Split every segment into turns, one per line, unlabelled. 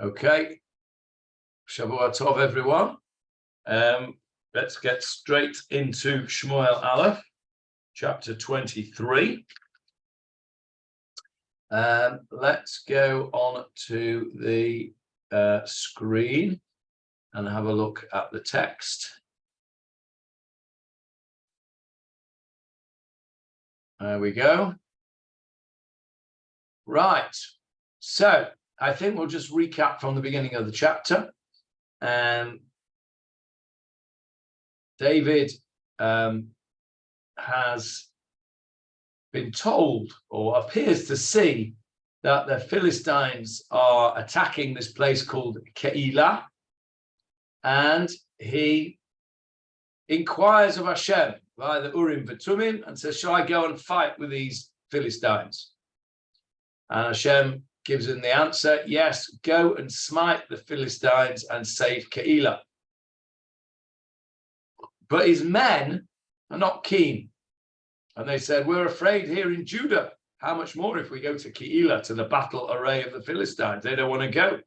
Okay, Shavua Tov, everyone. Let's get straight into Shmuel Aleph, chapter 23. Let's go on to the screen and have a look at the text. There we go. Right, so I think we'll just recap from the beginning of the chapter. David has been told, or appears to see, that the Philistines are attacking this place called Keilah, and he inquires of Hashem via the Urim and Tumim and says, shall I go and fight with these Philistines? And Hashem gives him the answer, yes, go and smite the Philistines and save Keilah. But his men are not keen. And they said, we're afraid here in Judah. How much more if we go to Keilah, to the battle array of the Philistines? They don't want to go.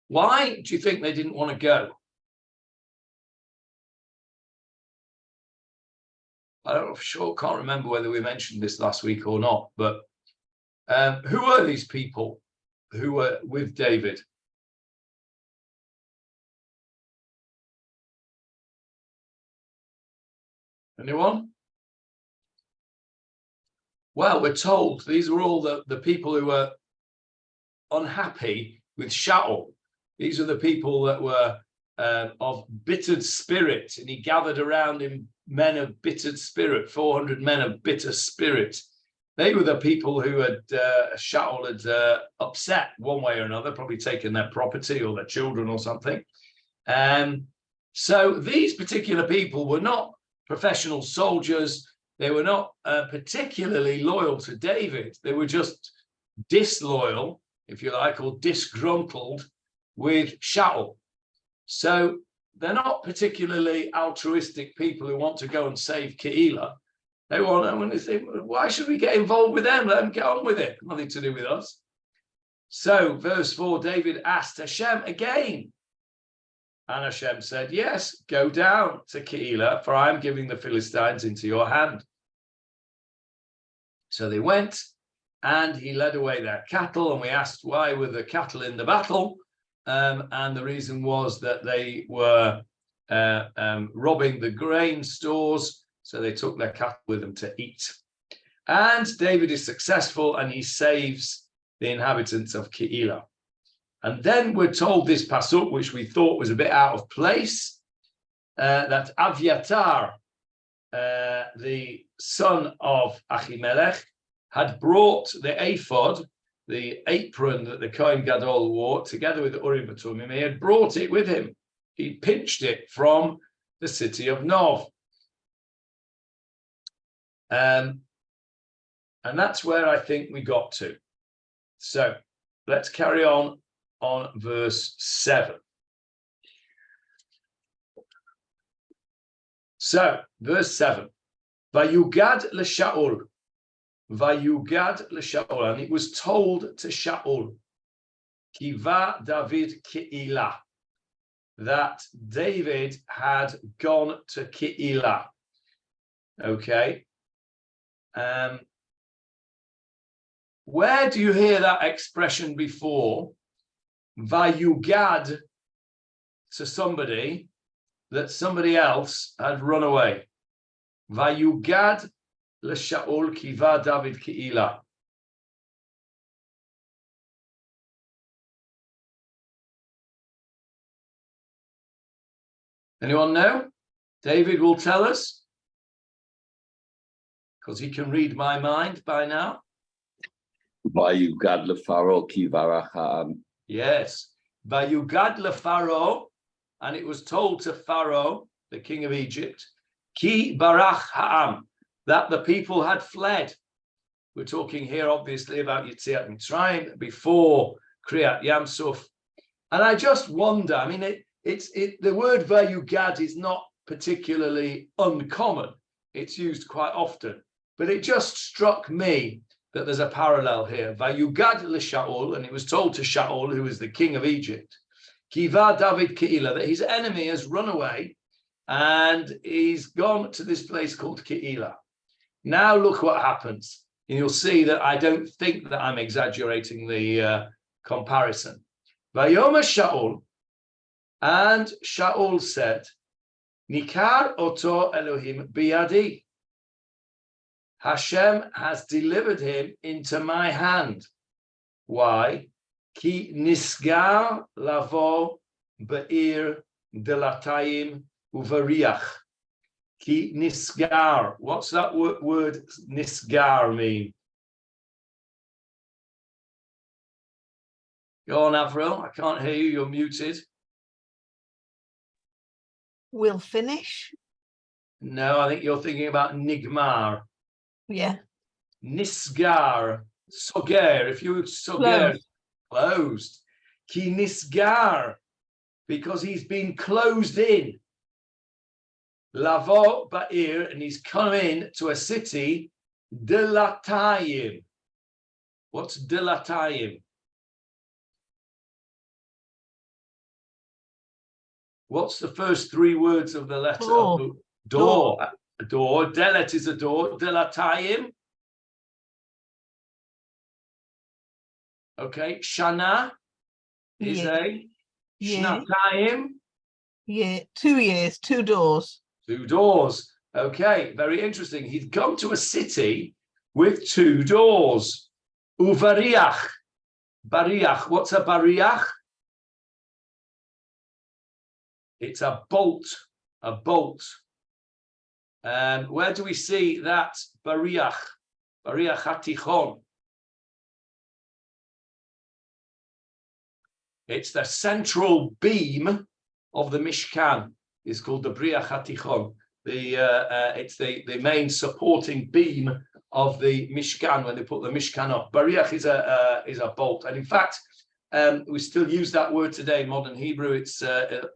Why do you think they didn't want to go? I don't know for sure, can't remember whether we mentioned this last week or not, but who were these people who were with David? Anyone? Well, we're told these were all the people who were unhappy with Shaul. These are the people that were of bittered spirit, and he gathered around him men of bittered spirit, 400 men of bitter spirit. They were the people who had Shaul had upset one way or another, probably taken their property or their children or something. So these particular people were not professional soldiers. They were not particularly loyal to David. They were just disloyal, if you like, or disgruntled with Shaul. So they're not particularly altruistic people who want to go and save Keilah. They want to think, why should we get involved with them? Let them get on with it. Nothing to do with us. So, verse 4, David asked Hashem again. And Hashem said, yes, go down to Keilah, for I am giving the Philistines into your hand. So they went, and he led away their cattle, and we asked why were the cattle in the battle, and the reason was that they were robbing the grain stores, so they took their cattle with them to eat. And David is successful, and he saves the inhabitants of Keilah. And then we're told this pasuk, which we thought was a bit out of place, that Aviatar, the son of Achimelech, had brought the ephod, the apron that the Kohen Gadol wore, together with the Urim and Tumim. He had brought it with him. He pinched it from the city of Nov. And that's where I think we got to. So let's carry on verse 7. So, verse 7. Vayugad l'Shaul. Vayugad l'Shaul. And it was told to Shaul, Kiva David Keilah, that David had gone to Keilah. Okay. Where do you hear that expression before? Vayugad, to somebody that somebody else had run away. Vayugad l'Shaul kiva David Keilah. Anyone know? David will tell us, because he can read my mind by now.
Vayugad l'Pharaoh ki varach ha'am.
Yes, Vayugad l'Pharaoh, and it was told to Pharaoh, the king of Egypt, ki barach ha'am, that the people had fled. We're talking here, obviously, about Yetziat Mitzrayim before Kriyat Yamsuf. And I just wonder, I mean, the word Vayugad is not particularly uncommon. It's used quite often, but it just struck me that there's a parallel here. Vayugad Shaul, and it was told to Shaul, who was the king of Egypt, Kiva David Keilah, that his enemy has run away and he's gone to this place called Keilah. Now look what happens. And you'll see that I don't think that I'm exaggerating the comparison. Vayoma Shaul, and Shaul said, Nikar oto Elohim biyadi. Hashem has delivered him into my hand. Why? Ki nisgar lavo be'ir delatayim uvariach. Ki nisgar. What's that word nisgar mean? Go on, Avril. I can't hear you. You're muted.
We'll finish.
No, I think you're thinking about nigmar.
Yeah.
Nisgar. Soger. If you soger, closed. Ki nisgar. Because he's been closed in. Lavo ba'ir, and he's come in to a city, delatayim. What's delatayim? What's the first three words of the letter?
Door.
Door. A door. Delet is a door. Delatayim. Okay. Shana is a shnatayim.
Yeah. 2 years, 2 doors.
2 doors. Okay. Very interesting. He'd come to a city with 2 doors. Uvariach. Bariach. What's a bariach? It's a bolt, a bolt. Where do we see that bariach? Bariach hatichon. It's the central beam of the Mishkan. It's called the bariach hatichon. It's the main supporting beam of the Mishkan when they put the Mishkan up. Bariach is a bolt, and in fact, we still use that word today in modern Hebrew. It's the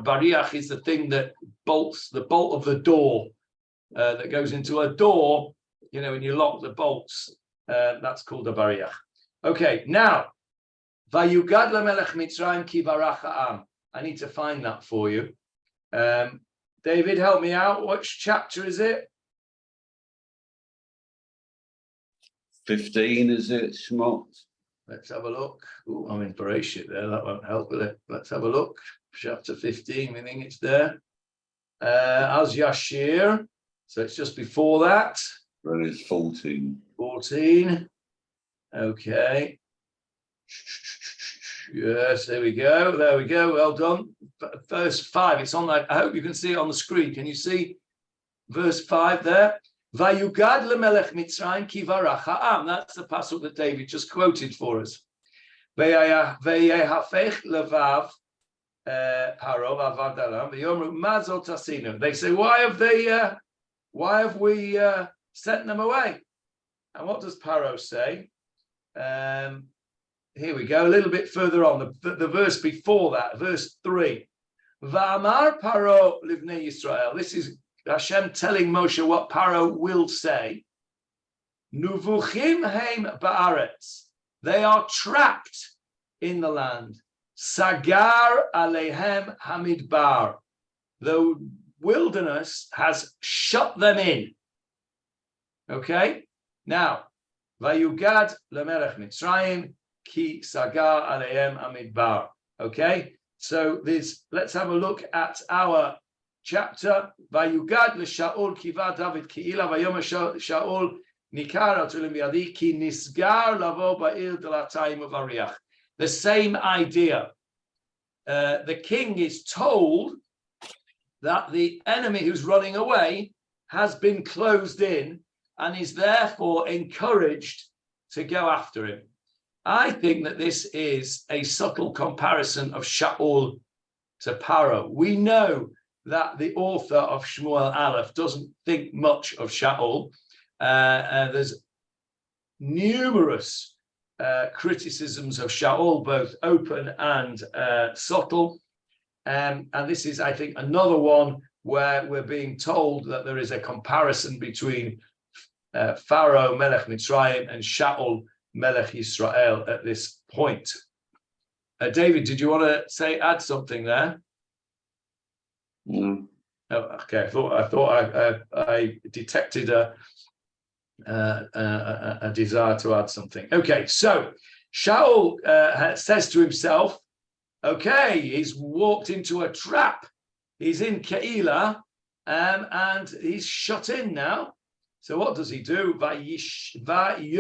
bariach is the thing that bolts, the bolt of the door that goes into a door. You know, when you lock the bolts, that's called a bariach. Okay, now, vayugad lamelech Mitzrayim ki barach ha'am. I need to find that for you. David, help me out. Which chapter is it?
15, is it, Shmuel?
Let's have a look. Oh, I'm in Bereshit there. That won't help with it. Let's have a look. Chapter 15, we think it's there. Az Yashir. So it's just before that.
Well, it's 14.
14. Okay. Yes, there we go. There we go. Well done. Verse 5. It's on that. I hope you can see it on the screen. Can you see verse 5 there? Vayugad lemelech Mitzrayim ki varach ha'am. That's the pasuk that David just quoted for us. Vayehafech levav paro v'avad alam v'yomru ma zot asinu. They say, why have we sent them away? And what does Paro say? Here we go, a little bit further on, the verse before that, verse 3. Va'amar Paro livnei Yisrael. This is Hashem telling Moshe what Paro will say. Nuvuchim heim ba'aretz. They are trapped in the land. Sagar aleihem hamidbar. The wilderness has shut them in. Okay? Now, Vayugad lemelech Mitzrayim ki sagar aleihem hamidbar. Okay? So let's have a look at our chapter. Vayugad l'Shaul kiva David Keilah vayom Shaul nikar atulim biyadi ki nisgar lavo ba'ir delatayim uvariach. The same idea. The king is told that the enemy who's running away has been closed in and is therefore encouraged to go after him. I think that this is a subtle comparison of Shaul to Paro. We know that the author of Shmuel Aleph doesn't think much of Shaul. There's numerous criticisms of Shaul, both open and subtle. And this is, I think, another one where we're being told that there is a comparison between Pharaoh Melech Mitzrayim and Shaul Melech Israel at this point. David, did you want to add something there?
No.
Oh, okay, I thought I detected a desire to add something. Okay, so Shaul says to himself, okay, he's walked into a trap. He's in Keilah, and he's shut in now. So what does he do? Vayishama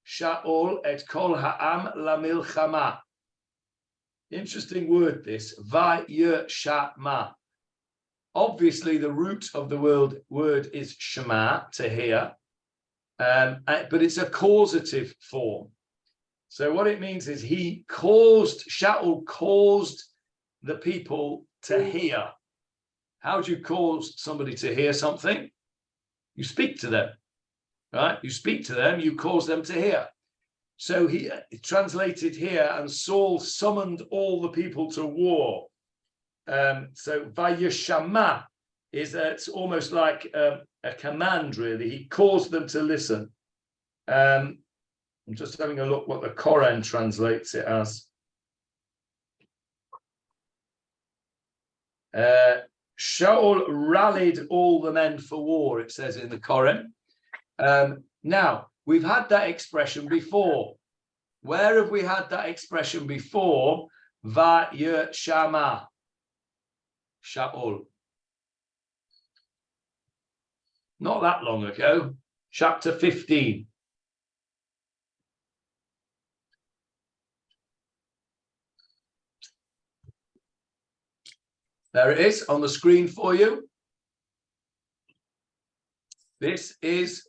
Shaul et kol ha'am lamilchama. Interesting word, this. Vayishama. Obviously, the root of the word is shema, to hear, but it's a causative form. So what it means is Shaul caused the people to hear. How do you cause somebody to hear something? You speak to them, right? You speak to them, you cause them to hear. So he translated here, and Saul summoned all the people to war. So Vayishama it's almost like a command, really. He caused them to listen. I'm just having a look what the Koran translates it as. Shaul rallied all the men for war, it says in the Koran. Now, we've had that expression before. Where have we had that expression before? Vayishama. Shaul. Not that long ago, chapter 15. There it is on the screen for you. This is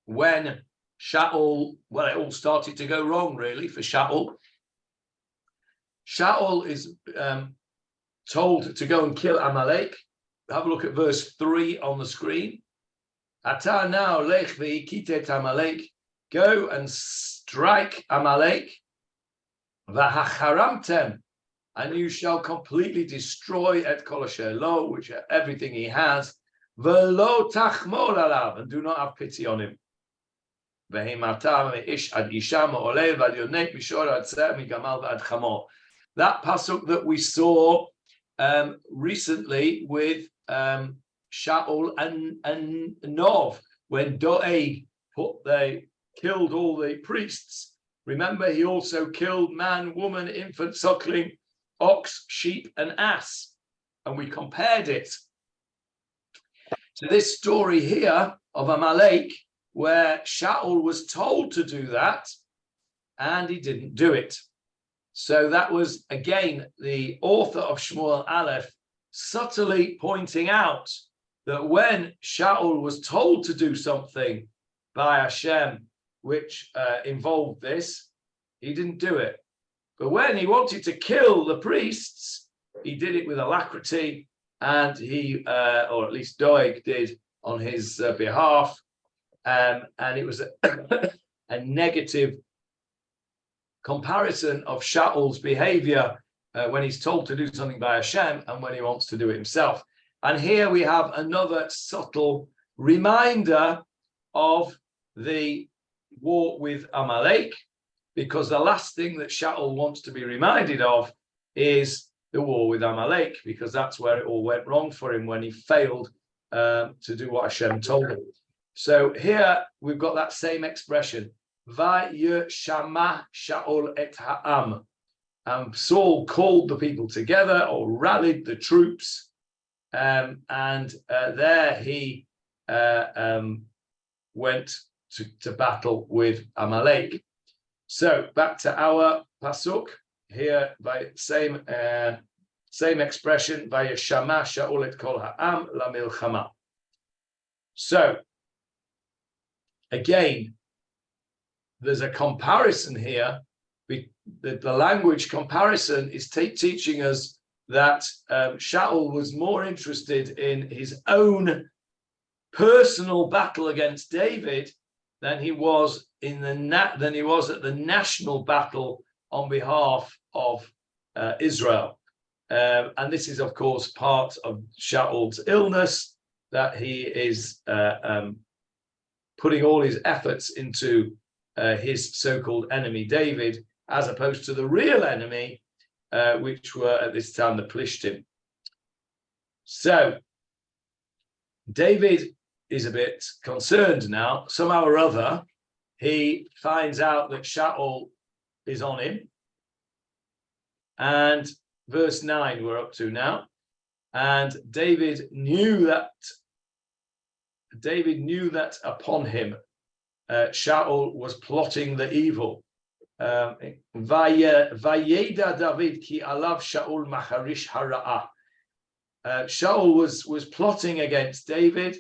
when Shaul, well, it all started to go wrong, really, for Shaul. Shaul is told to go and kill Amalek. Have a look at verse 3 on the screen. Ata now lech ve'ikitet Amalek. Go and strike Amalek. V'hacharamtem. And you shall completely destroy et kol asher lo, which everything he has. V'lo tachmol alav, and do not have pity on him. V'himata me'ish ad isha me'oleh v'ad yonek mishor ad tzeh migamal v'ad chamor. That pasuk that we saw recently with Shaul and Nov, when Doeg they killed all the priests. Remember, he also killed man, woman, infant, suckling, ox, sheep, and ass. And we compared it to this story here of Amalek, where Shaul was told to do that, and he didn't do it. So that was, again, the author of Shmuel Aleph subtly pointing out that when Shaul was told to do something by Hashem, which involved this, he didn't do it. But when he wanted to kill the priests, he did it with alacrity, and he, or at least Doeg did on his behalf, and it was a negative comparison of Shaul's behavior when he's told to do something by Hashem and when he wants to do it himself. And here we have another subtle reminder of the war with Amalek, because the last thing that Shaul wants to be reminded of is the war with Amalek, because that's where it all went wrong for him when he failed to do what Hashem told him. So here we've got that same expression. Vayishama Shaul et ha'am. Saul called the people together, or rallied the troops, and there he went to battle with Amalek. So back to our pasuk here, by same expression, Vayishama Shaul et kol ha'am lamilchama. So again, there's a comparison here. The language comparison is teaching us that Shaul was more interested in his own personal battle against David than he was at the national battle on behalf of Israel. And this is, of course, part of Shaul's illness, that he is putting all his efforts into his so-called enemy David, as opposed to the real enemy, which were at this time the Plishtim. So David is a bit concerned now. Somehow or other, he finds out that Shaul is on him. And verse 9 we're up to now. And David knew that upon him Shaul was plotting the evil. Vayeda David ki alav Shaul macharish hara'ah. Shaul was plotting against David,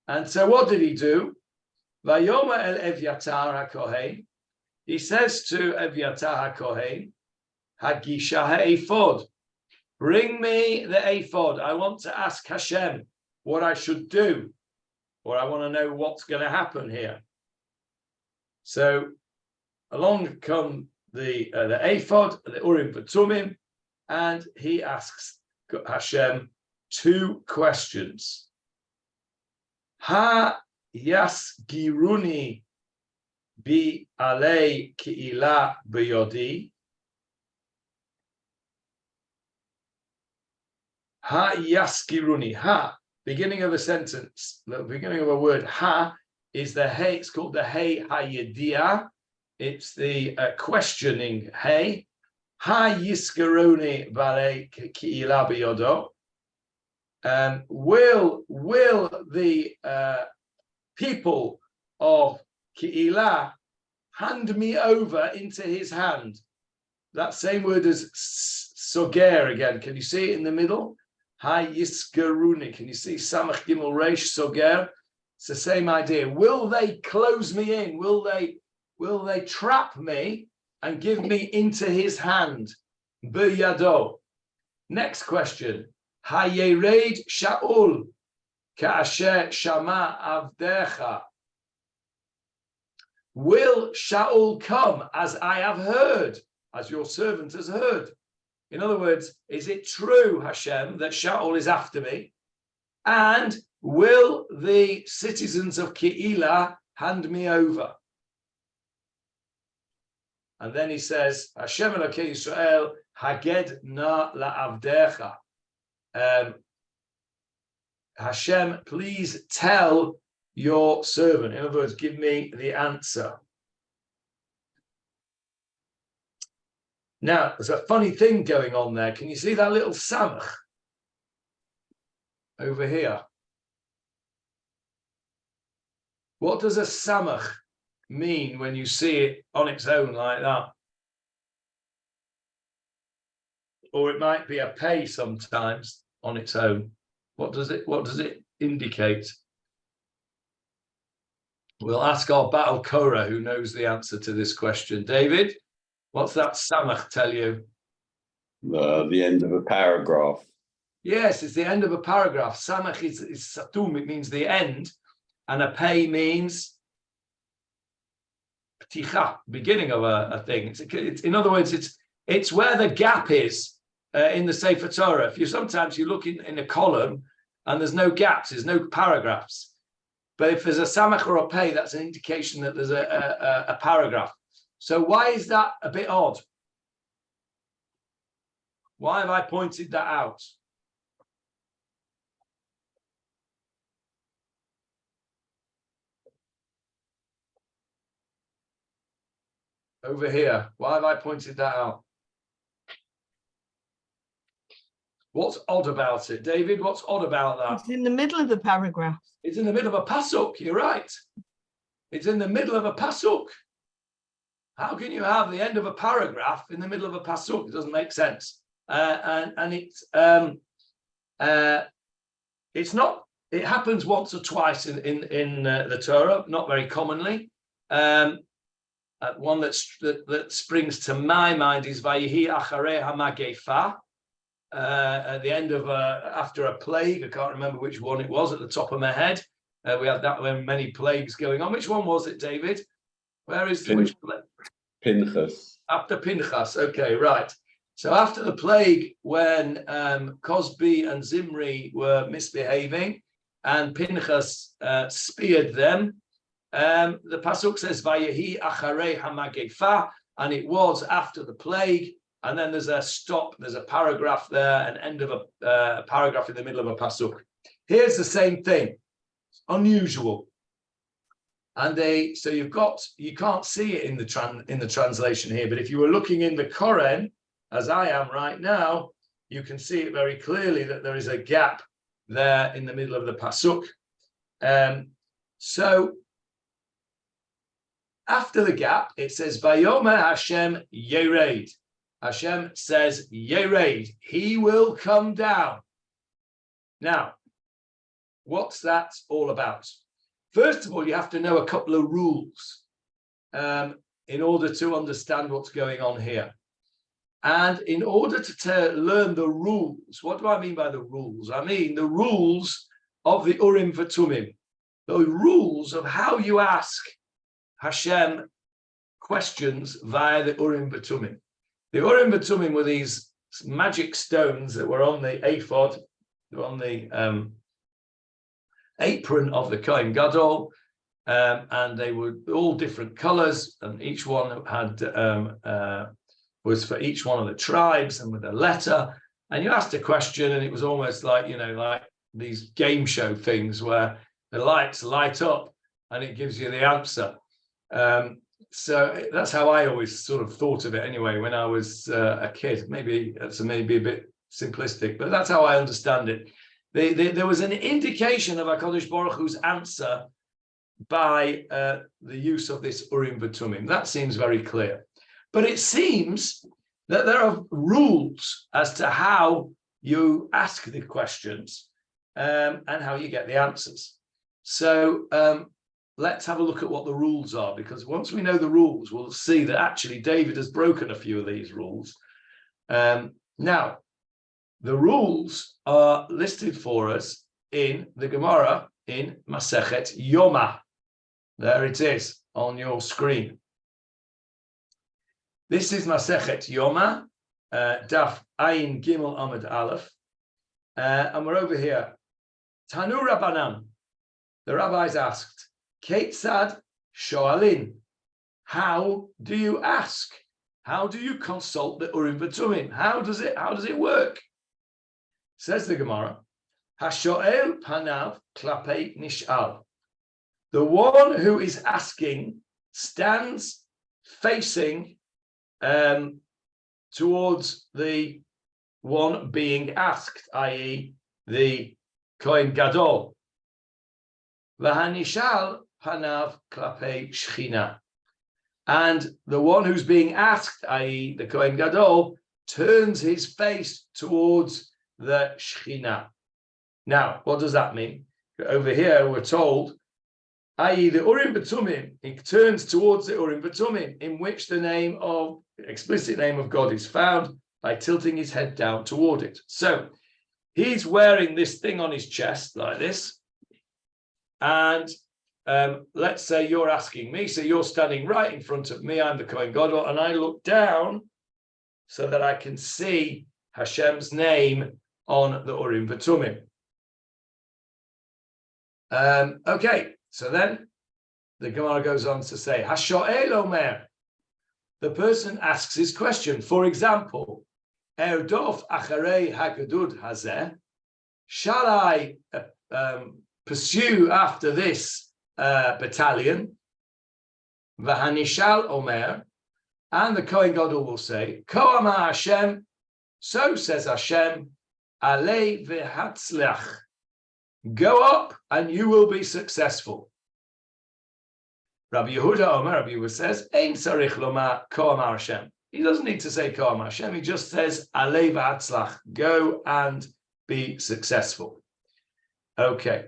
and so what did he do? Vayoma el Evyatar haKohen. He says to Evyatar haKohen, Hagisha ha'ephod, bring me the ephod. I want to ask Hashem what I should do, or I want to know what's going to happen here. So along come the ephod, the Urim and Tumim, and he asks Hashem two questions. Ha yasgiruni bi alei Keilah biyodi. Ha yaskiruni. Ha, beginning of a sentence, the beginning of a word. Ha is the hey. It's called the hey hayedia. It's the questioning hey. Ha yiskaruni bale Keilah biyodo. Will the people of Keilah hand me over into his hand? That same word as soger again. Can you see it in the middle? Ha yiskaruni. Can you see samach gimel reish soger? It's the same idea. Will they close me in? Will they trap me and give me into his hand? B'yado. Next question. Hayered Shaul ka'asher shama avdecha. Will Shaul come as I have heard, as your servant has heard? In other words, is it true, Hashem, that Shaul is after me? And will the citizens of Keilah hand me over? And then he says, Hashem Elokei Yisrael, Haged na la'avdecha. Hashem, please tell your servant. In other words, give me the answer. Now, there's a funny thing going on there. Can you see that little samach over here? What does a samach mean when you see it on its own like that? Or it might be a pay sometimes on its own. What does it indicate? We'll ask our Baal Korah, who knows the answer to this question. David, what's that samach tell you?
The end of a paragraph.
Yes, it's the end of a paragraph. Samach is satum, it means the end, and a pay means pticha, beginning of a thing. It's in other words, it's where the gap is in the Sefer Torah. If sometimes you look in a column and there's no gaps, there's no paragraphs. But if there's a samach or a pay, that's an indication that there's a paragraph. So why is that a bit odd? Why have I pointed that out? Over here, why have I pointed that out? What's odd about it, David? What's odd about that?
It's in the middle of the paragraph.
It's in the middle of a pasuk. You're right. It's in the middle of a pasuk. How can you have the end of a paragraph in the middle of a pasuk? It doesn't make sense. And it's not. It happens once or twice in the Torah, not very commonly. One that springs to my mind is Vayihi Acharei HaMagefa. At the end of after a plague, I can't remember which one it was at the top of my head. We had that when many plagues going on. Which one was it, David? Where is which plague?
Pinchas.
After Pinchas. Okay, right. So after the plague, when Cosby and Zimri were misbehaving, and Pinchas speared them, The pasuk says Vayehi acharei hamagefa, and it was after the plague. And then there's a stop. There's a paragraph there, an end of a paragraph in the middle of a pasuk. Here's the same thing. It's unusual. And so you can't see it in the translation here, but if you were looking in the Koren, as I am right now, you can see it very clearly that there is a gap there in the middle of the pasuk. So after the gap, it says Vayomer Hashem Yered. Hashem says Yered. He will come down. Now, what's that all about? First of all, you have to know a couple of rules in order to understand what's going on here. And in order to learn the rules, what do I mean by the rules? I mean the rules of the Urim for Tumim, the rules of how you ask Hashem questions via the Urim for Tumim. The Urim for Tumim were these magic stones that were on the ephod, they were on the apron of the Kohen Gadol, and they were all different colors, and each one had was for each one of the tribes and with a letter. And you asked a question, and it was almost like, like these game show things where the lights light up and it gives you the answer. So that's how I always sort of thought of it anyway when I was a kid. Maybe that's maybe a bit simplistic, but that's how I understand it. There was an indication of HaKadosh Baruch Hu's answer by the use of this Urim v'Tumim. That seems very clear. But it seems that there are rules as to how you ask the questions and how you get the answers. So let's have a look at what the rules are, because once we know the rules, we'll see that actually David has broken a few of these rules. Now, the rules are listed for us in the Gemara in Masechet Yoma. There it is on your screen. This is Masechet Yoma, Daf Ayin Gimel Amud Aleph, and we're over here. Tanu Rabbanan, the rabbis asked, Ketzad Shoalin, how do you ask? How do you consult the Urim v'Tumim? How does it work? Says the Gemara, Hashoel Panav Klapei Nishal. The one who is asking stands facing towards the one being asked, i.e. the Kohen Gadol. V'hanishal panav klapei shchina. And the one who's being asked, i.e. the Kohen Gadol, turns his face towards the shchina. Now, what does that mean? Over here, we're told, i.e. the Urim v'Tumim, he turns towards the Urim v'Tumim, in which the explicit name of God is found by tilting his head down toward it. So he's wearing this thing on his chest like this. And let's say you're asking me, so you're standing right in front of me, I'm the Kohen Gadol, and I look down so that I can see Hashem's name on the Urim v'Tumim. Okay, so then the Gemara goes on to say, Hashoel Omer, the person asks his question. For example, Erdof Acharei Hagadud Hazeh, shall I pursue after this battalion? V'hanishal Omer, and the Kohen Gadol will say, Ko Amar Hashem, so says Hashem, Alei v'hatzlach, go up and you will be successful. Rabbi Yehuda Omer, Rabbi Yehuda says, Ein tzarich lomar Ko Amar Hashem. He doesn't need to say Ko Amar Hashem, he just says, Alei v'hatzlach, go and be successful. Okay.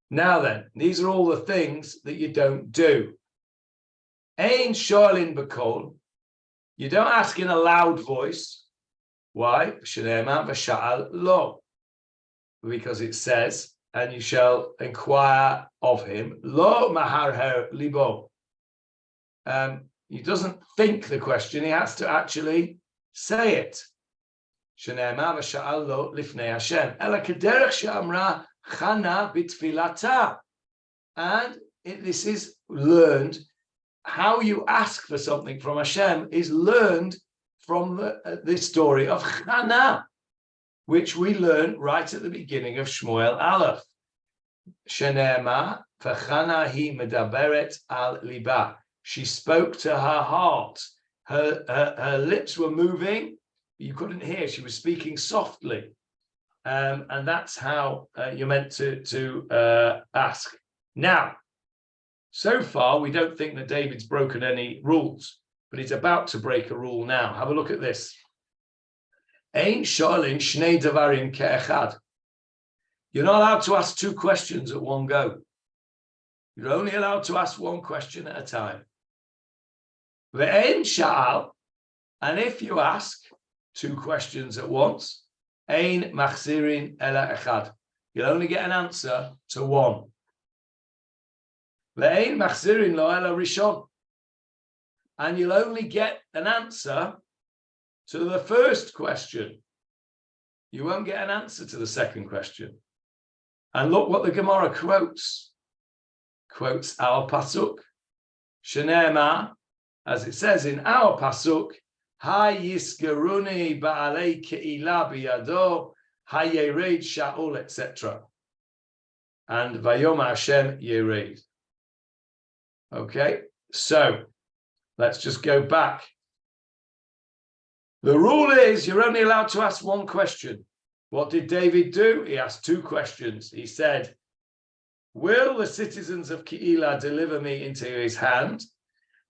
Now then, these are all the things that you don't do. Ein shoalin b'kol, you don't ask in a loud voice. Why? Shneimar v'sha'al lo, because it says, and you shall inquire of him. Lo maharher libo. He doesn't think the question; he has to actually say it. Shneimar v'sha'al lo lifnei Hashem. Ela kederech she'amra chana b'tfilata. And this is learned. How you ask for something from Hashem is learned from the story of Hannah, which we learn right at the beginning of Shmuel Aleph. Shene'emar, v'Chana hi medaberet al liba. She spoke to her heart. Her lips were moving. You couldn't hear. She was speaking softly. And that's how you're meant to ask. Now, so far, we don't think that David's broken any rules, but he's about to break a rule now. Have a look at this. Ein sholin shnei davarim ke'echad. You're not allowed to ask two questions at one go. You're only allowed to ask one question at a time. Ve'ein sha'al, and if you ask two questions at once, ein machzirin ela echad. You'll only get an answer to one. Ve'ein machzirin lo ela rishon. And you'll only get an answer to the first question. You won't get an answer to the second question. And look what the Gemara quotes. Quotes our pasuk. Shene'emar, as it says in our pasuk, Hay yisgeruni ba'alei Keilah biyado, hay yered Shaul, etc. And Vayom Hashem yered. Okay, so let's just go back. The rule is you're only allowed to ask one question. What did David do? He asked two questions. He said, will the citizens of Keilah deliver me into his hand?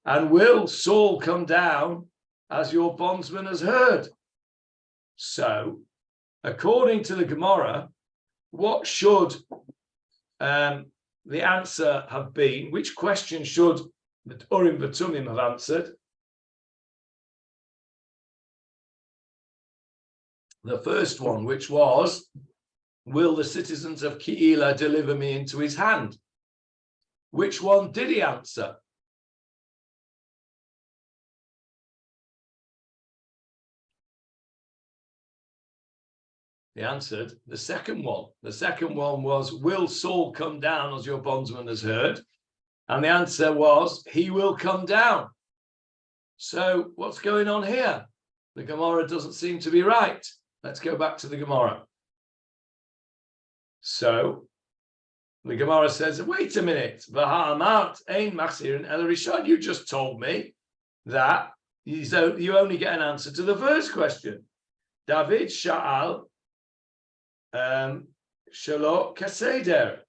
And will Saul come down as your bondsman has heard? So, according to the Gemara, what should the answer have been? Which question should the Urim and Tumim have answered? The first one, which was, will the citizens of Keilah deliver me into his hand? Which one did he answer? He answered the second one. The second one was, will Saul come down as your bondsman has heard? And the answer was, he will come down. So what's going on here? The Gemara doesn't seem to be right. Let's go back to the Gemara. So the Gemara says, wait a minute. You just told me that you only get an answer to the first question. David Sha'al Shalo Kaseder.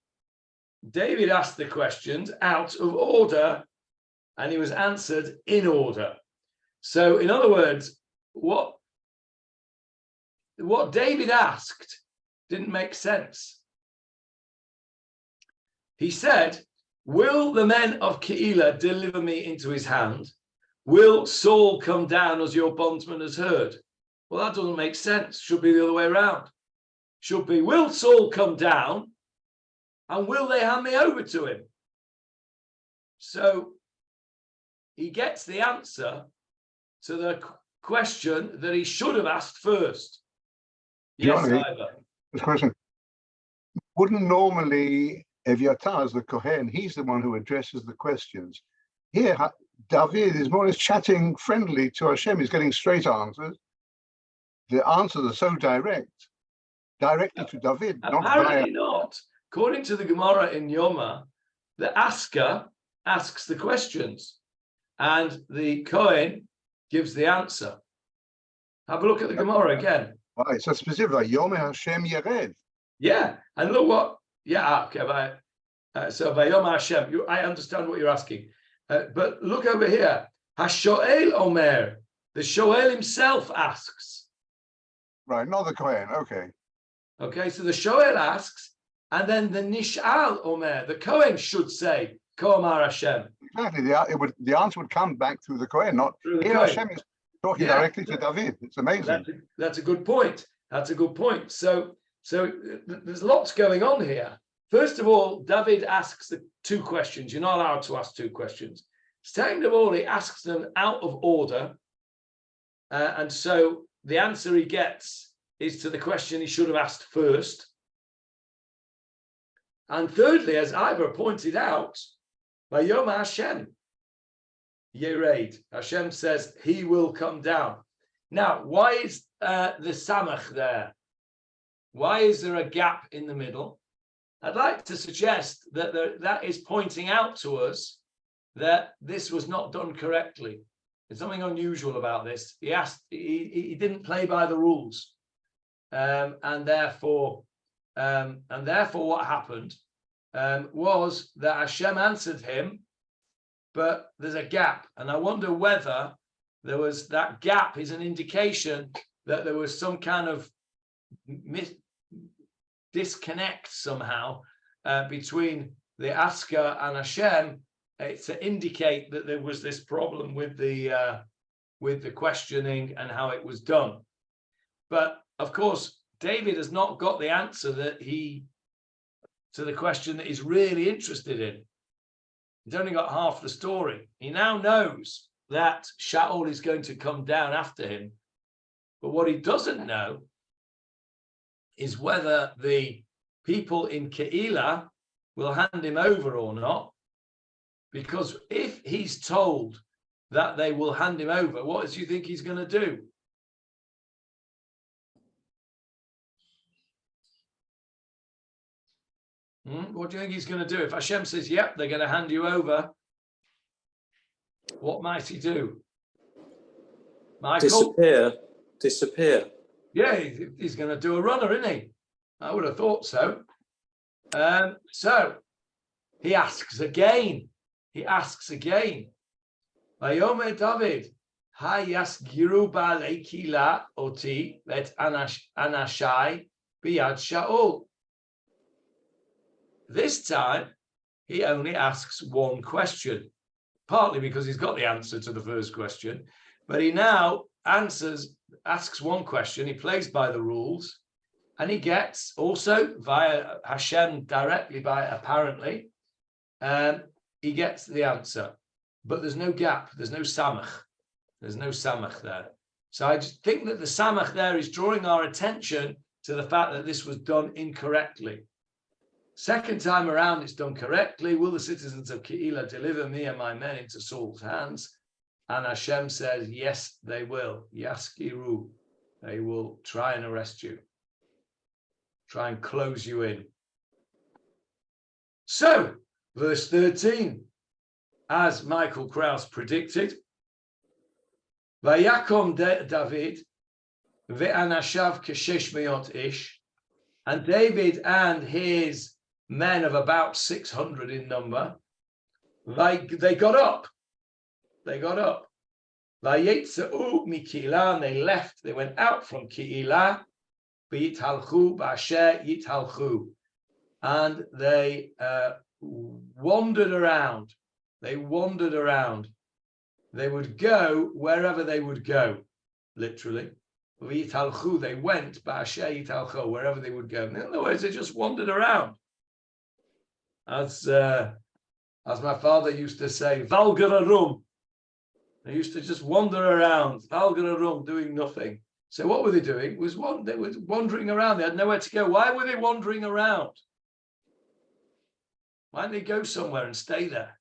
David asked the questions out of order, and he was answered in order. So, in other words, what David asked didn't make sense. He said, will the men of Keilah deliver me into his hand? Will Saul come down as your bondsman has heard? Well, that doesn't make sense. Should be the other way around. Should be, will Saul come down and will they hand me over to him? So he gets the answer to the question that he should have asked first. Yes, Ivor.
This question. Wouldn't normally Eviatar, as the Kohen, he's the one who addresses the questions. Here, David is more or less chatting friendly to Hashem. He's getting straight answers. The answers are so directly to David.
Apparently not. According to the Gemara in Yoma, the asker asks the questions and the Kohen gives the answer. Have a look at the Gemara again.
Right, so specific, like Yom Hashem Yered.
Yeah, and look what, okay, so Vayom Hashem, I understand what you're asking. But look over here. HaShoel Omer, the Shoel himself asks.
Right, not the Kohen, okay.
Okay, so the Shoel asks, and then the Nish'al Omer, the Kohen should say, Ko'amar Hashem.
Exactly, the answer would come back through the Kohen, not
through the
here.
Kohen.
Hashem is talking directly to David. It's amazing.
That's a good point. That's a good point. So there's lots going on here. First of all, David asks the two questions. You're not allowed to ask two questions. Second of all, he asks them out of order. And so the answer he gets is to the question he should have asked first. And thirdly, as Ivor pointed out, Vayom Hashem Yered. Hashem says he will come down. Now, why is the samach there? Why is there a gap in the middle? I'd like to suggest that that is pointing out to us that this was not done correctly. There's something unusual about this. He didn't play by the rules, and therefore what happened was that Hashem answered him, but there's a gap, and I wonder whether there was that gap is an indication that there was some kind of disconnect somehow between the asker and Hashem. To indicate that there was this problem with the questioning and how it was done. But of course, David has not got the answer to the question that he's really interested in. He's only got half the story. He now knows that Shaul is going to come down after him. But what he doesn't know is whether the people in Keilah will hand him over or not. Because if he's told that they will hand him over, what do you think he's going to do? What do you think he's going to do? If Hashem says, yep, they're going to hand you over, what might he do? Michael?
Disappear.
Yeah, he's going to do a runner, isn't he? I would have thought so. So he asks again. Vayomer David, hayasgiru ba'alei Keilah oti vet anashai biyad Shaul. This time, he only asks one question, partly because he's got the answer to the first question, but he now asks one question. He plays by the rules, and he gets also via Hashem directly apparently. He gets the answer, but there's no gap. There's no samach. There's no samach there. So I just think that the samach there is drawing our attention to the fact that this was done incorrectly. Second time around, it's done correctly. Will the citizens of Keilah deliver me and my men into Saul's hands? And Hashem says, yes, they will. Yaskiru. They will try and arrest you. Try and close you in. So, verse 13, as Michael Krauss predicted, Vayakom David ve'anashav keshesh meot ish, and David and his men of about 600 in number, they got up. Vayetzeu mi Keilah, and they left. They went out from Keilah. V'yithalchu b'asher yithalchu, and they wandered around. They would go wherever they would go, literally. V'yithalchu, they went b'asher yithalchu, wherever they would go. In other words, they just wandered around. As my father used to say, valgararum. They used to just wander around, valgararum, doing nothing. So what were they doing? They were wandering around. They had nowhere to go. Why were they wandering around? Why didn't they go somewhere and stay there?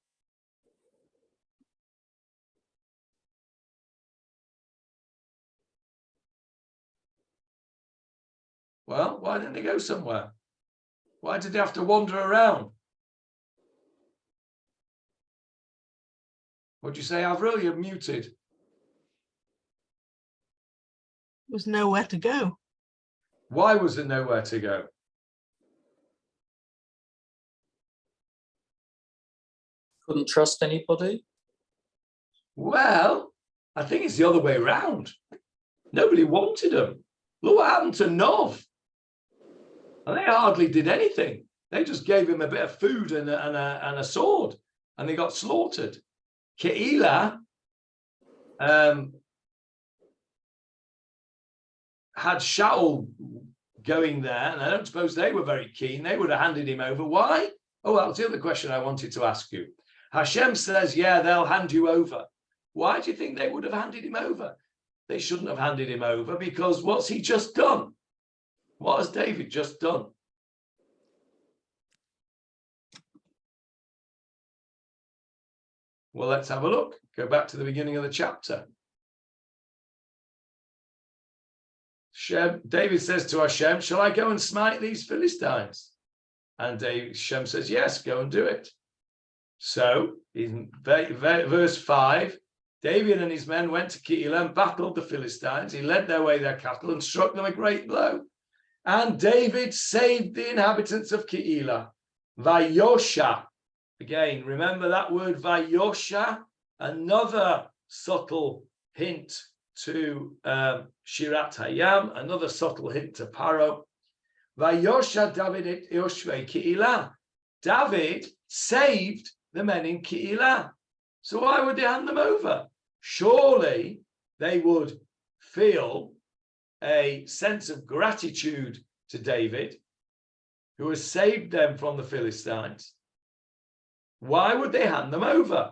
Well, why didn't they go somewhere? Why did they have to wander around? What'd you say, Avril? You're muted.
There was nowhere to go.
Why was there nowhere to go?
Couldn't trust anybody.
Well, I think it's the other way around. Nobody wanted them. Look what happened to Nov. And they hardly did anything. They just gave him a bit of food and a sword, and they got slaughtered. Keilah had Shaul going there, and I don't suppose they were very keen. They would have handed him over. Why? Oh, that was the other question I wanted to ask you. Hashem says, yeah, they'll hand you over. Why do you think they would have handed him over? They shouldn't have handed him over, because what's he just done? What has David just done? Well, let's have a look. Go back to the beginning of the chapter. David says to Hashem, shall I go and smite these Philistines? And Hashem says, yes, go and do it. So, in verse 5, David and his men went to Keilah and battled the Philistines. He led their cattle and struck them a great blow. And David saved the inhabitants of Keilah. Vayosha. Again, remember that word Vayosha? Another subtle hint to Shirat Hayam, another subtle hint to Paro. Vayosha David et Yoshvei Keilah. David saved the men in Keilah. So why would they hand them over? Surely they would feel a sense of gratitude to David, who has saved them from the Philistines. Why would they hand them over?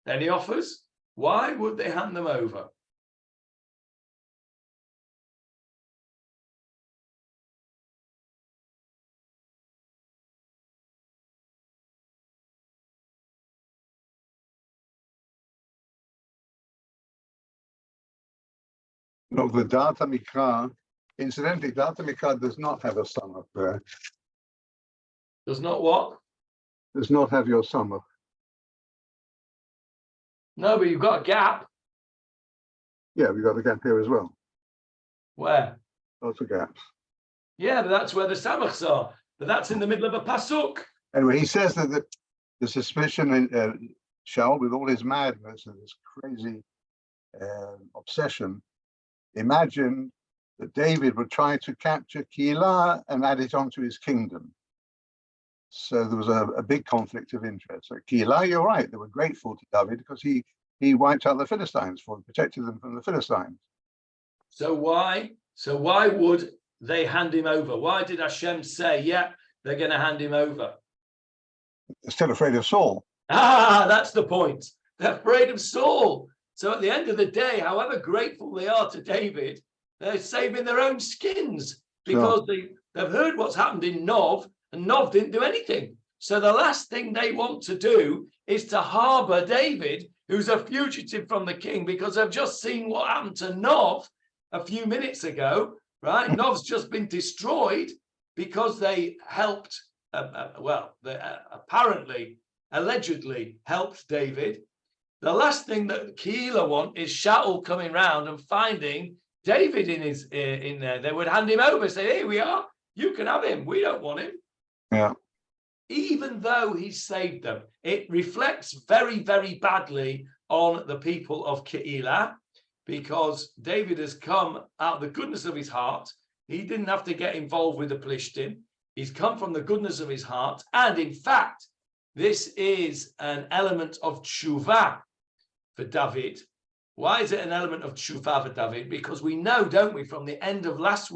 Any offers? Why would they hand them over?
No, the Data Mikra, incidentally, Data Mikra does not have a sum up there.
Does not what?
Does not have your sum up.
No, but you've got a gap.
Yeah, we got a gap here as well.
Where?
Lots of gaps.
Yeah, but that's where the samachs are. But that's in the middle of a pasuk.
Anyway, he says that the suspicion in Shaul, with all his madness and his crazy obsession, imagine that David would try to capture Keilah and add it onto his kingdom. So there was a big conflict of interest. So Keilah, you're right, they were grateful to David because he wiped out the Philistines protected them from the Philistines.
So why would they hand him over? Why did Hashem say, yeah, they're going to hand him over?
They're still afraid of Saul.
Ah, that's the point. They're afraid of Saul. So at the end of the day, however grateful they are to David, they're saving their own skins because they've heard what's happened in Nov, and Nov didn't do anything. So the last thing they want to do is to harbor David, who's a fugitive from the king, because they've just seen what happened to Nov a few minutes ago, right? Nov's just been destroyed because they helped, allegedly helped David. The last thing that Keilah want is Shaul coming round and finding David in there. They would hand him over, say, here we are, you can have him, we don't want him.
Yeah.
Even though he saved them, it reflects very, very badly on the people of Keilah, because David has come out of the goodness of his heart. He didn't have to get involved with the Plishtim. He's come from the goodness of his heart. And in fact, this is an element of tshuva for David. Why is it an element of tshuva for David? Because we know, don't we, from the end of last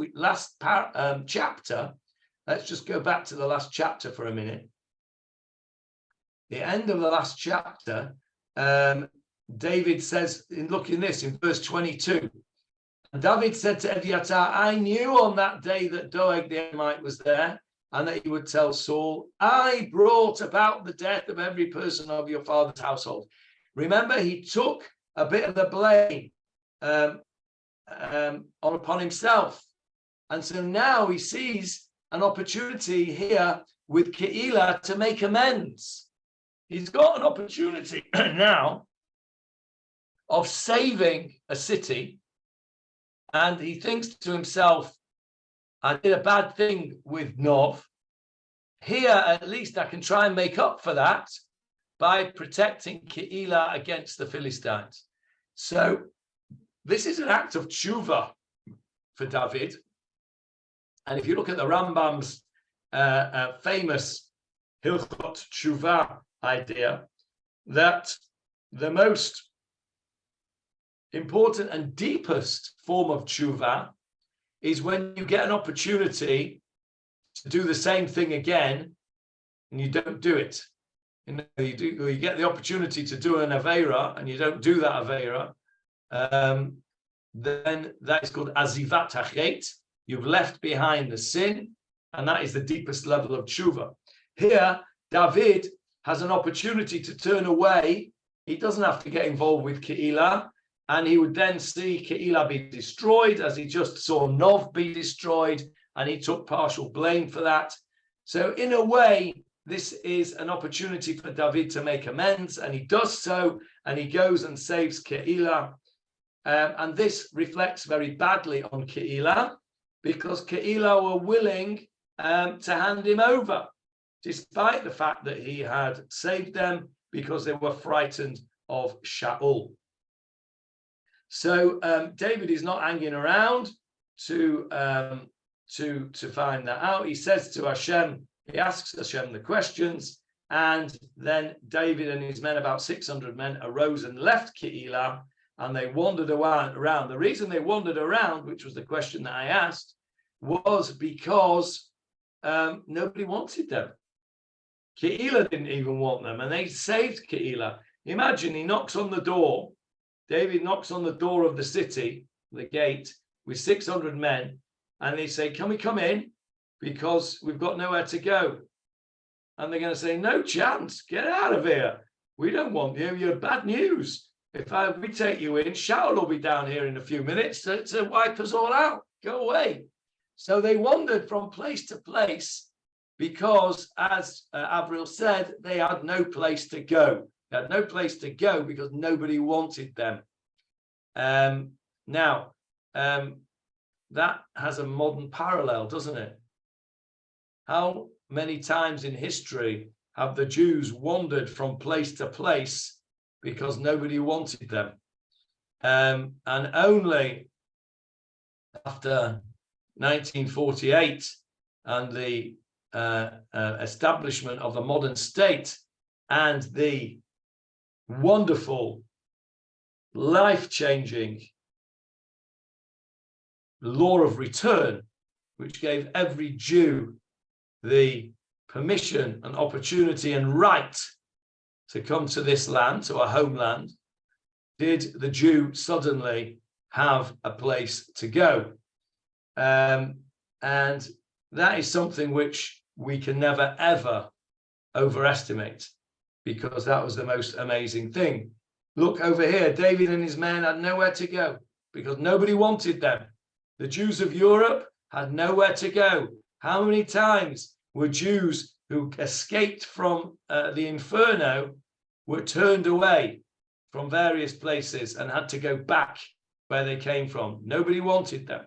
chapter. Let's just go back to the last chapter for a minute. The end of the last chapter, David says, look in this, in verse 22. And David said to Eviatar, I knew on that day that Doeg the Edomite was there, and that he would tell Saul, I brought about the death of every person of your father's household. Remember, he took a bit of the blame upon himself. And so now he sees an opportunity here with Keilah to make amends. He's got an opportunity now of saving a city, and he thinks to himself, I did a bad thing with Nov. Here, at least I can try and make up for that by protecting Keilah against the Philistines. So this is an act of tshuva for David. And if you look at the Rambam's famous Hilchot Tshuva idea, that the most important and deepest form of tshuva is when you get an opportunity to do the same thing again and you don't do it. You get the opportunity to do an aveira and you don't do that aveira, then that is called azivat hachet, You've left behind the sin, and that is the deepest level of tshuva. Here, David has an opportunity to turn away. He doesn't have to get involved with Keilah, and he would then see Keilah be destroyed, as he just saw Nov be destroyed, and he took partial blame for that. So in a way, this is an opportunity for David to make amends, and he does so, and he goes and saves Keilah. And this reflects very badly on Keilah, because Keilah were willing to hand him over, despite the fact that he had saved them, because they were frightened of Shaul. So David is not hanging around to find that out. He says to Hashem, he asks Hashem the questions, and then David and his men, about 600 men, arose and left Keilah, and they wandered around. The reason they wandered around, which was the question that I asked, was because nobody wanted them. Keilah didn't even want them, and they saved Keilah. Imagine, he knocks on the door. David knocks on the door of the city, the gate, with 600 men, and they say, "Can we come in? Because we've got nowhere to go." And they're going to say, "No chance, get out of here. We don't want you, you're bad news. If we take you in, Shaul will be down here in a few minutes to wipe us all out. Go away." So they wandered from place to place because, as Avril said, they had no place to go. They had no place to go because nobody wanted them. That has a modern parallel, doesn't it? How many times in history have the Jews wandered from place to place because nobody wanted them? And only after 1948 and the establishment of the modern state and the wonderful, life-changing law of return, which gave every Jew the permission and opportunity and right to come to this land, to a homeland, did the Jew suddenly have a place to go. And that is something which we can never, ever overestimate, because that was the most amazing thing. Look over here, David and his men had nowhere to go because nobody wanted them. The Jews of Europe had nowhere to go. How many times were Jews who escaped from the inferno were turned away from various places and had to go back where they came from? Nobody wanted them.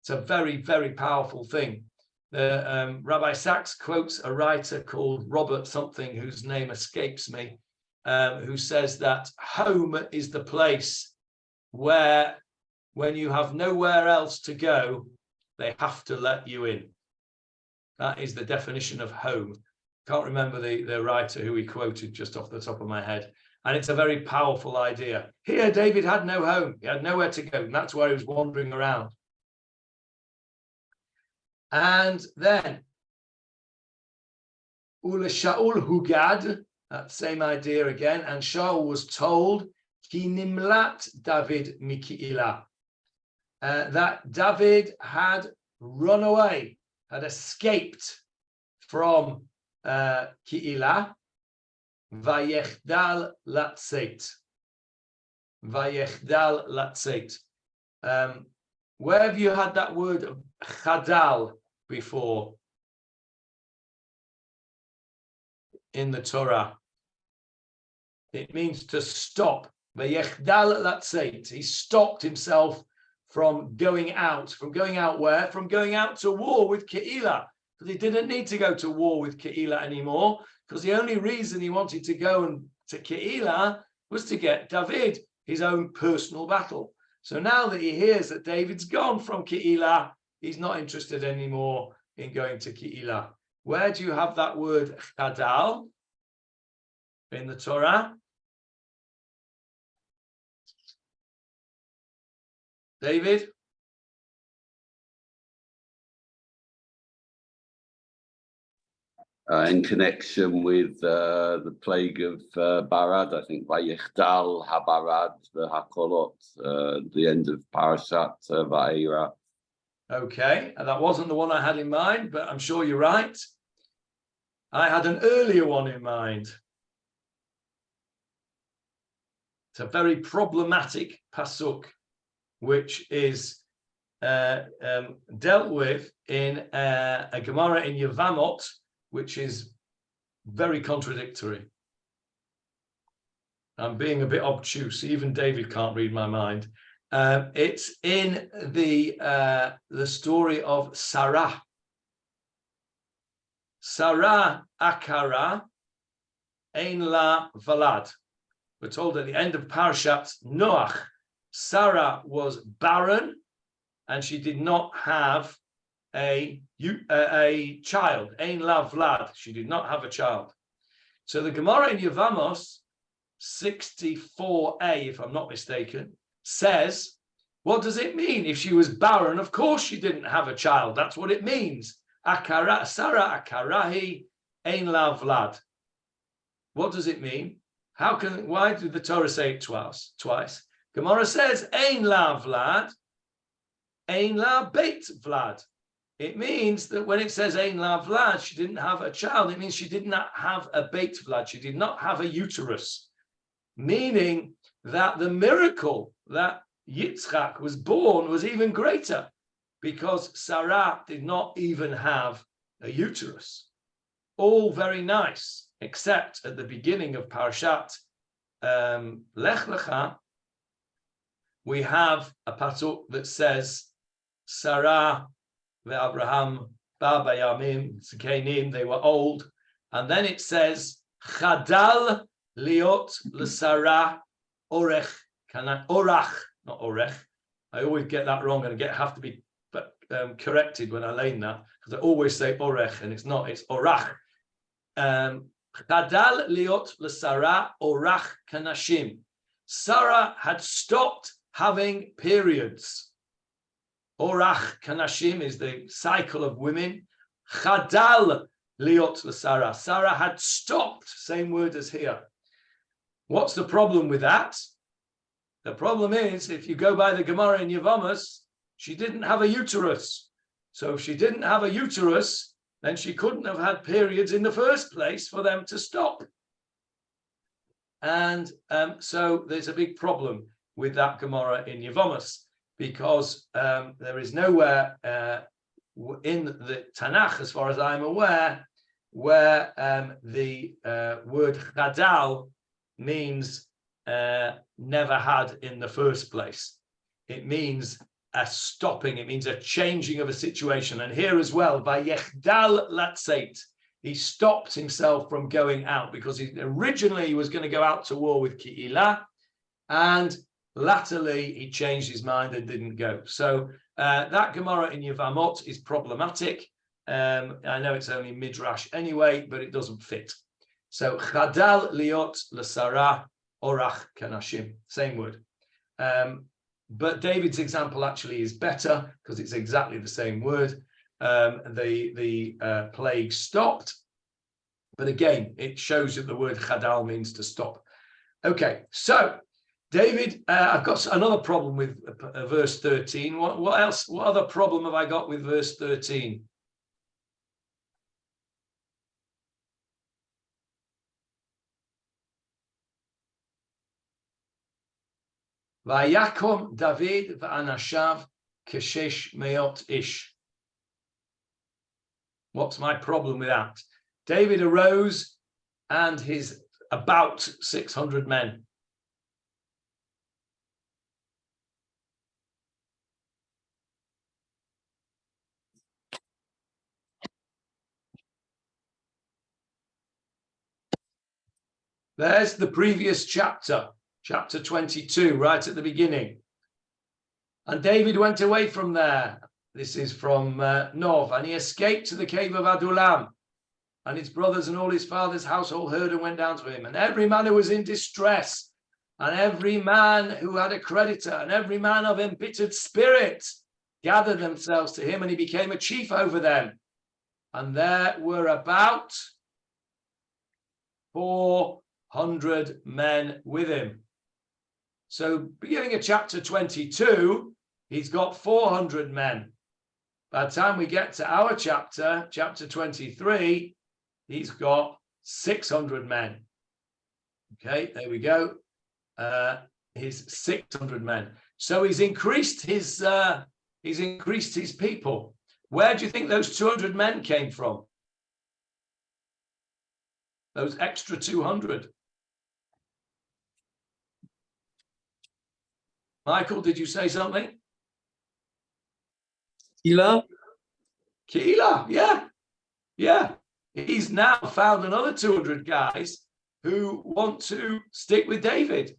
It's a very, very powerful thing. Rabbi Sachs quotes a writer called Robert something, whose name escapes me, who says that home is the place where, when you have nowhere else to go, they have to let you in. That is the definition of home. Can't remember the writer who he quoted just off the top of my head. And it's a very powerful idea. Here, David had no home. He had nowhere to go. And that's why he was wandering around. And then, Ule Shaul hugad, that same idea again. And Shaul was told, Ki nimlat David mi Keilah, that David had run away, had escaped from Keilah, vayechdal latzeit. Vayechdal latzeit. Where have you had that word chadal before in the Torah? It means to stop. Vayechdal latzeit. He stopped himself from going out. From going out where? From going out to war with Keilah. Because he didn't need to go to war with Keilah anymore, because the only reason he wanted to go to Keilah was to get David, his own personal battle. So now that he hears that David's gone from Keilah, he's not interested anymore in going to Keilah. Where do you have that word chadal in the Torah? David?
In connection with the plague of Barad, I think
Okay, and that wasn't the one I had in mind, but I'm sure you're right. I had an earlier one in mind. It's a very problematic pasuk, which is dealt with in a Gemara in Yevamot, which is very contradictory. I'm being a bit obtuse. Even David can't read my mind. It's in the story of Sarah. Sarah akara ein la valad. We're told at the end of Parashat Noach, Sarah was barren and she did not have a child. Ein la vlad. She did not have a child. So the Gemara in Yevamos 64a, if I'm not mistaken, says, what does it mean if she was barren? Of course she didn't have a child. That's what it means. Akara, Sarah akarahi ein la vlad. What does it mean? Why did the Torah say it twice? Gemara says, ein la vlad, ein la beit vlad. It means that when it says ein la vlad, she didn't have a child. It means she did not have a beit vlad. She did not have a uterus. Meaning that the miracle that Yitzchak was born was even greater because Sarah did not even have a uterus. All very nice, except at the beginning of Parashat Lech Lecha, we have a pasuk that says, Sarah ve'Abraham ba bayamim zkenim, they were old. And then it says, Chadal liot l'Sarah orech, orach, not orech. I always get that wrong and have to be corrected when I learn that, because I always say orech and it's not, it's orach. Chadal liot l'Sarah orach kanashim. Sarah had stopped having periods. Orach kanashim is the cycle of women. Chadal liot l'Sarah. Sarah had stopped, same word as here. What's the problem with that? The problem is, if you go by the Gemara in Yevamos, she didn't have a uterus. So if she didn't have a uterus, then she couldn't have had periods in the first place for them to stop. And so there's a big problem with that Gemara in Yevamos, because there is nowhere in the Tanakh, as far as I'm aware, where the word chadal means never had in the first place. It means a stopping, it means a changing of a situation. And here as well, vayechdal latzeit, he stopped himself from going out, because originally he was going to go out to war with Keilah, and latterly he changed his mind and didn't go. So that Gemara in Yevamot is problematic. I know it's only midrash anyway, but it doesn't fit. So chadal liot l'Sarah orach kanashim, same word. But David's example actually is better because it's exactly the same word. The plague stopped, but again, it shows that the word chadal means to stop. Okay, so David, I've got another problem with verse 13. What else? What other problem have I got with verse 13? Vayakom David v'anashav keshesh meot ish. What's my problem with that? David arose and his about 600 men. There's the previous chapter, chapter 22, right at the beginning. And David went away from there. This is from Nov, and he escaped to the cave of Adullam. And his brothers and all his father's household heard and went down to him. And every man who was in distress, and every man who had a creditor, and every man of embittered spirit gathered themselves to him, and he became a chief over them. And there were about 400 men with him. So beginning of chapter 22, he's got 400 men. By the time we get to our chapter 23, he's got 600 men. Okay, there we go. He's 600 men. So he's increased his people. Where do you think those 200 men came from? Those extra 200. Michael, did you say something?
Keilah?
Keilah, yeah. He's now found another 200 guys who want to stick with David.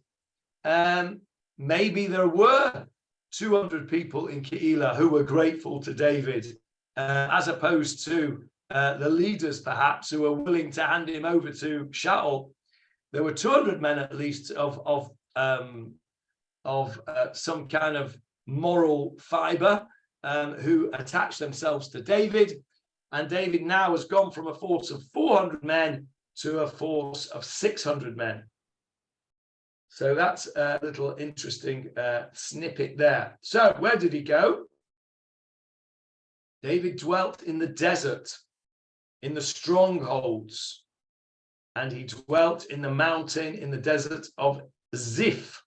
Maybe there were 200 people in Keilah who were grateful to David, as opposed to the leaders, perhaps, who were willing to hand him over to Shaul. There were 200 men, at least, of some kind of moral fiber, who attached themselves to David. And David now has gone from a force of 400 men to a force of 600 men. So that's a little interesting snippet there. So where did he go? David dwelt in the desert, in the strongholds, and he dwelt in the mountain, in the desert of Ziph.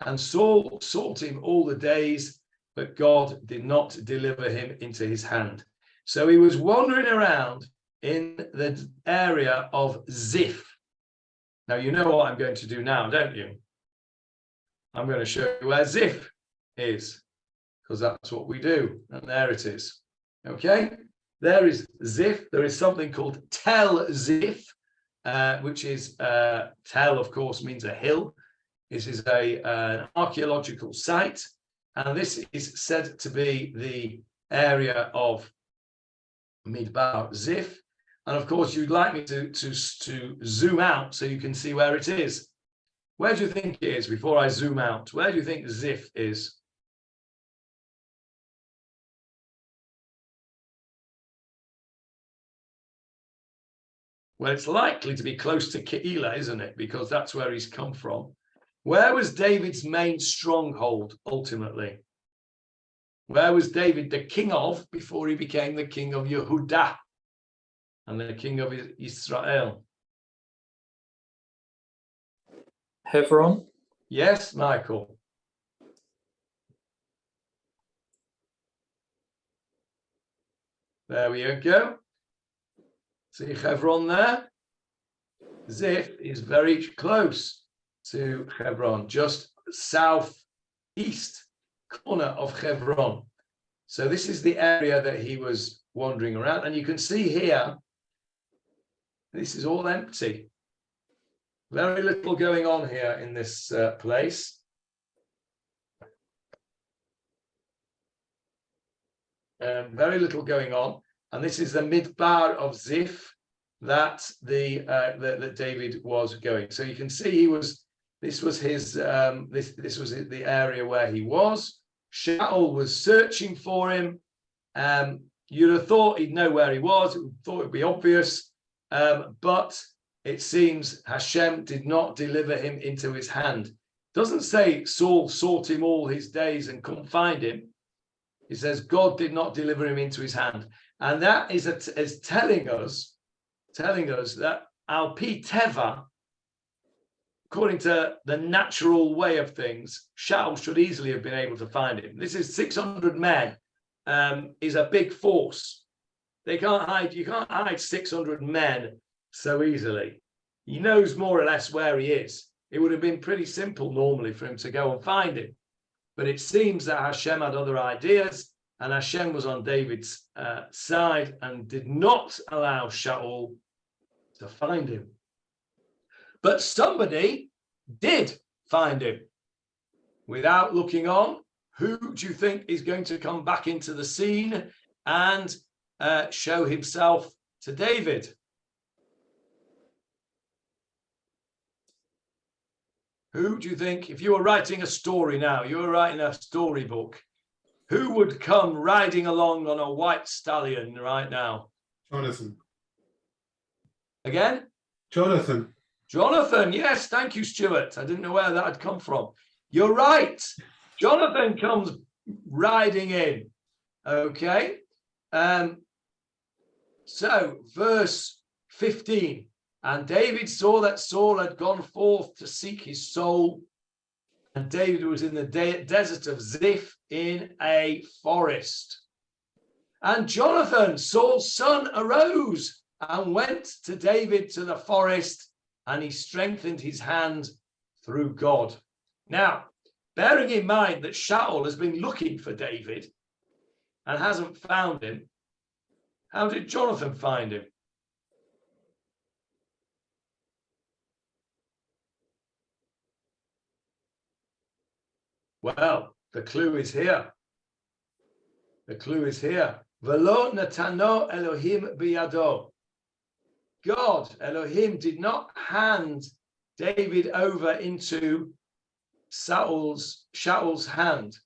And Saul sought him all the days, but God did not deliver him into his hand. So he was wandering around in the area of Ziph. Now, you know what I'm going to do now, don't you? I'm going to show you where Ziph is, because that's what we do. And there it is. Okay? There is Ziph. There is something called Tel Ziph, which is, Tel, of course, means a hill. This is an archaeological site, and this is said to be the area of Midbar Ziph. And of course, you'd like me to zoom out so you can see where it is. Where do you think it is before I zoom out? Where do you think Ziph is? Well, it's likely to be close to Keilah, isn't it? Because that's where he's come from. Where was David's main stronghold ultimately? Where was David the king of before he became the king of Yehudah and the king of Israel?
Hebron?
Yes, Michael. There we go. See Hebron there? Ziph is very close to Hebron, just southeast corner of Hebron. So this is the area that he was wandering around. And you can see here, this is all empty. Very little going on here in this place. Very little going on. And this is the midbar of Ziph that that David was going. So you can see this was his this was the area where he was. Shaul was searching for him. You'd have thought he'd know where he was. You thought it'd be obvious, but it seems Hashem did not deliver him into his hand. Doesn't say Saul sought him all his days and couldn't find him. It says God did not deliver him into his hand, and that is telling us that al pi teva, according to the natural way of things, Shaul should easily have been able to find him. This is 600 men, is a big force. You can't hide 600 men so easily. He knows more or less where he is. It would have been pretty simple normally for him to go and find him. But it seems that Hashem had other ideas, and Hashem was on David's side and did not allow Shaul to find him. But somebody did find him. Without looking on, who do you think is going to come back into the scene and show himself to David? Who do you think, if you were writing a story now, you were writing a storybook, who would come riding along on a white stallion right now?
Jonathan.
Again?
Jonathan.
Jonathan, yes, thank you, Stuart. I didn't know where that had come from. You're right. Jonathan comes riding in. Okay. So verse 15, and David saw that Saul had gone forth to seek his soul, and David was in the desert of Ziph in a forest. And Jonathan, Saul's son, arose and went to David to the forest, and he strengthened his hand through God. Now, bearing in mind that Shaul has been looking for David and hasn't found him, how did Jonathan find him? Well, the clue is here. The clue is here. Velo natano Elohim biyado. God, Elohim, did not hand David over into Shaul's hand.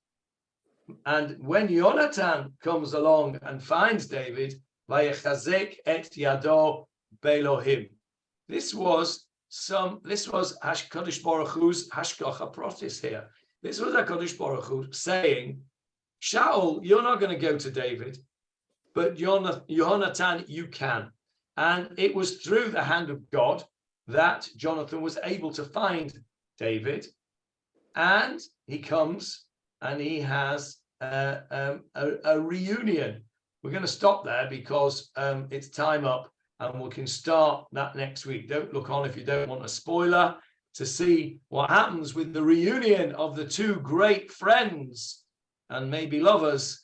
And when Jonathan comes along and finds David, vayechazek et yado belohim. This was Hakadosh Baruch Hu's hashgacha protis here. This was Hakadosh Baruch Hu saying, Shaul, you're not going to go to David, but Jonathan, you can. And it was through the hand of God that Jonathan was able to find David. And he comes and he has a reunion. We're going to stop there because it's time up, and we can start that next week. Don't look on if you don't want a spoiler to see what happens with the reunion of the two great friends and maybe lovers,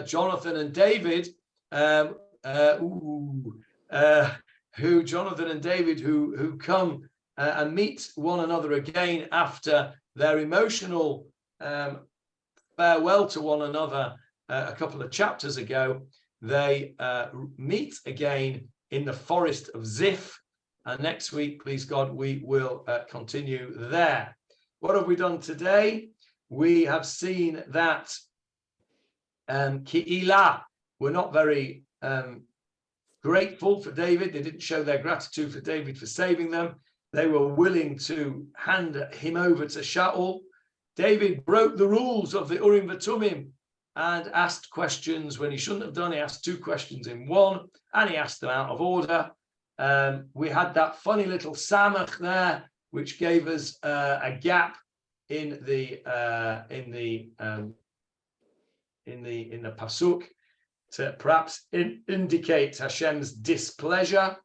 Jonathan and David, who come and meet one another again after their emotional farewell to one another a couple of chapters ago. They meet again in the forest of Ziph, and next week, please God, we will continue there. What have we done today? We have seen that Keilah were not very grateful for David. They didn't show their gratitude for David for saving them. They were willing to hand him over to Shaul. David broke the rules of the Urim and Tumim and asked questions when he shouldn't have done. He asked two questions in one, and he asked them out of order. We had that funny little samach there, which gave us a gap in the pasuk to perhaps indicate Hashem's displeasure.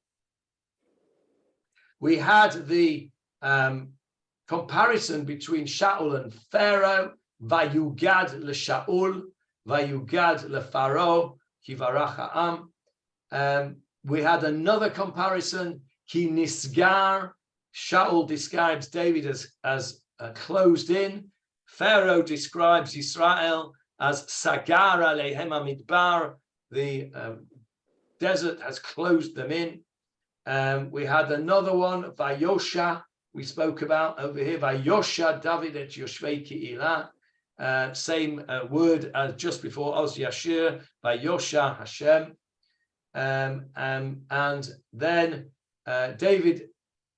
We had the comparison between Shaul and Pharaoh. Vayugad leShaul, vayugad lePharaoh, kivarach ha'am. We had another comparison. Ki nisgar. Shaul describes David as closed in. Pharaoh describes Israel as sagar aleihem hamidbar. The desert has closed them in. We had another one, Vayosha, we spoke about over here, Vayosha David et Yoshvei Keilah. Same word as just before, Oz Yashir, Vayosha Hashem. And then David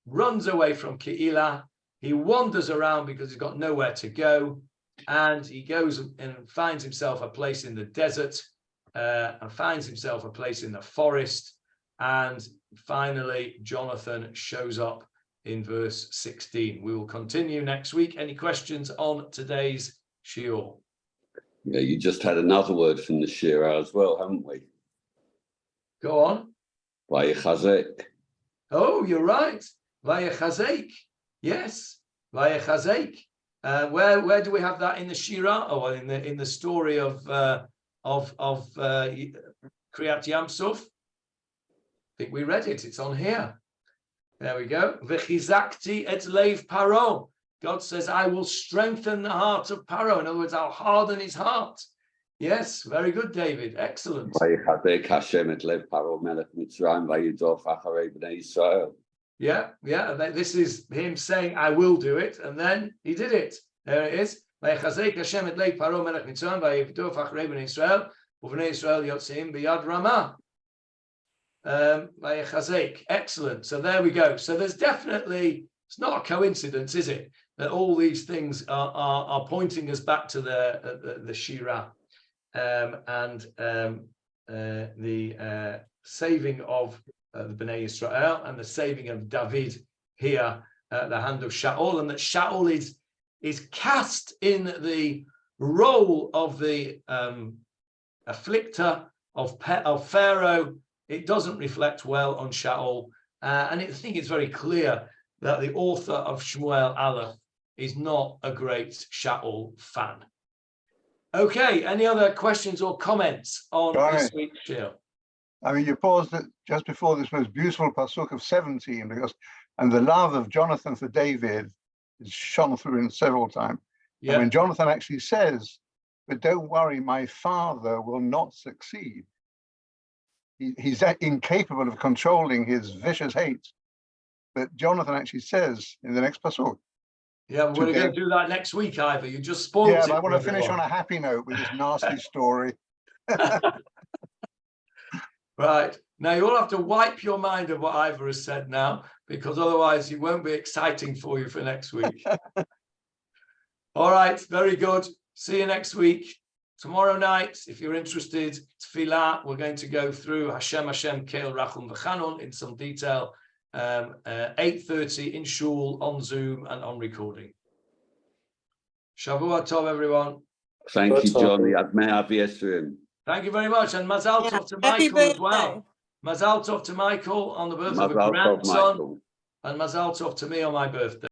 runs away from Keilah. He wanders around because he's got nowhere to go. And he goes and finds himself a place in the desert, and finds himself a place in the forest. And finally, Jonathan shows up in verse 16. We will continue next week. Any questions on today's shiur?
Yeah, you just had another word from the shiur as well, haven't we?
Go on.
Vayechazek.
Oh, you're right. Vayechazek. Yes, Vayechazek. Where do we have that in the Shira? Oh, in the story of Kriyat Yamsuf. I think we read it. It's on here. There we go. V'chizakti et leiv Paro. God says, I will strengthen the heart of Paro. In other words, I'll harden his heart. Yes, very good, David. Excellent.
Vayechazek Hashem et leiv Paro melech Mitzrayim vayidof acharei bnei Yisrael.
Yeah. This is him saying, I will do it. And then he did it. There it is. Vayechazek Hashem et leiv Paro melech Mitzrayim vayidof acharei bnei Yisrael. Uvnei Yisrael yotzeim biyad ramah. Excellent. So there we go. So there's definitely, it's not a coincidence, is it, that all these things are pointing us back to the Shirah and the saving of the Bnei Israel and the saving of David here at the hand of Shaul, and that Shaul is cast in the role of the afflictor of Pharaoh. It doesn't reflect well on Shaul, and I think it's very clear that the author of Shmuel Aleph is not a great Shaul fan. Okay, any other questions or comments on this week's show?
I mean, you paused it just before this most beautiful pasuk of 17, because and the love of Jonathan for David is shone through in several times.
Yeah.
And when Jonathan actually says, "But don't worry, my father will not succeed." He's incapable of controlling his vicious hate. But Jonathan actually says in the next pasuk.
Yeah, we're going to do that next week, Ivor. You just spoiled it.
Yeah, but I want to finish on a happy note with this nasty story.
Right. Now you'll have to wipe your mind of what Ivor has said now, because otherwise it won't be exciting for you for next week. All right, very good. See you next week. Tomorrow night, if you're interested, Tefillah, we're going to go through Hashem, Keilah, Rachum, V'Chanon in some detail. 8:30 in Shaul, on Zoom and on recording. Shavua Tov, everyone.
Thank you, Johnny.
Thank you very much, and Mazal Tov to Michael as well. Mazal Tov to Michael on the birth of a grandson, and Mazal Tov to me on my birthday.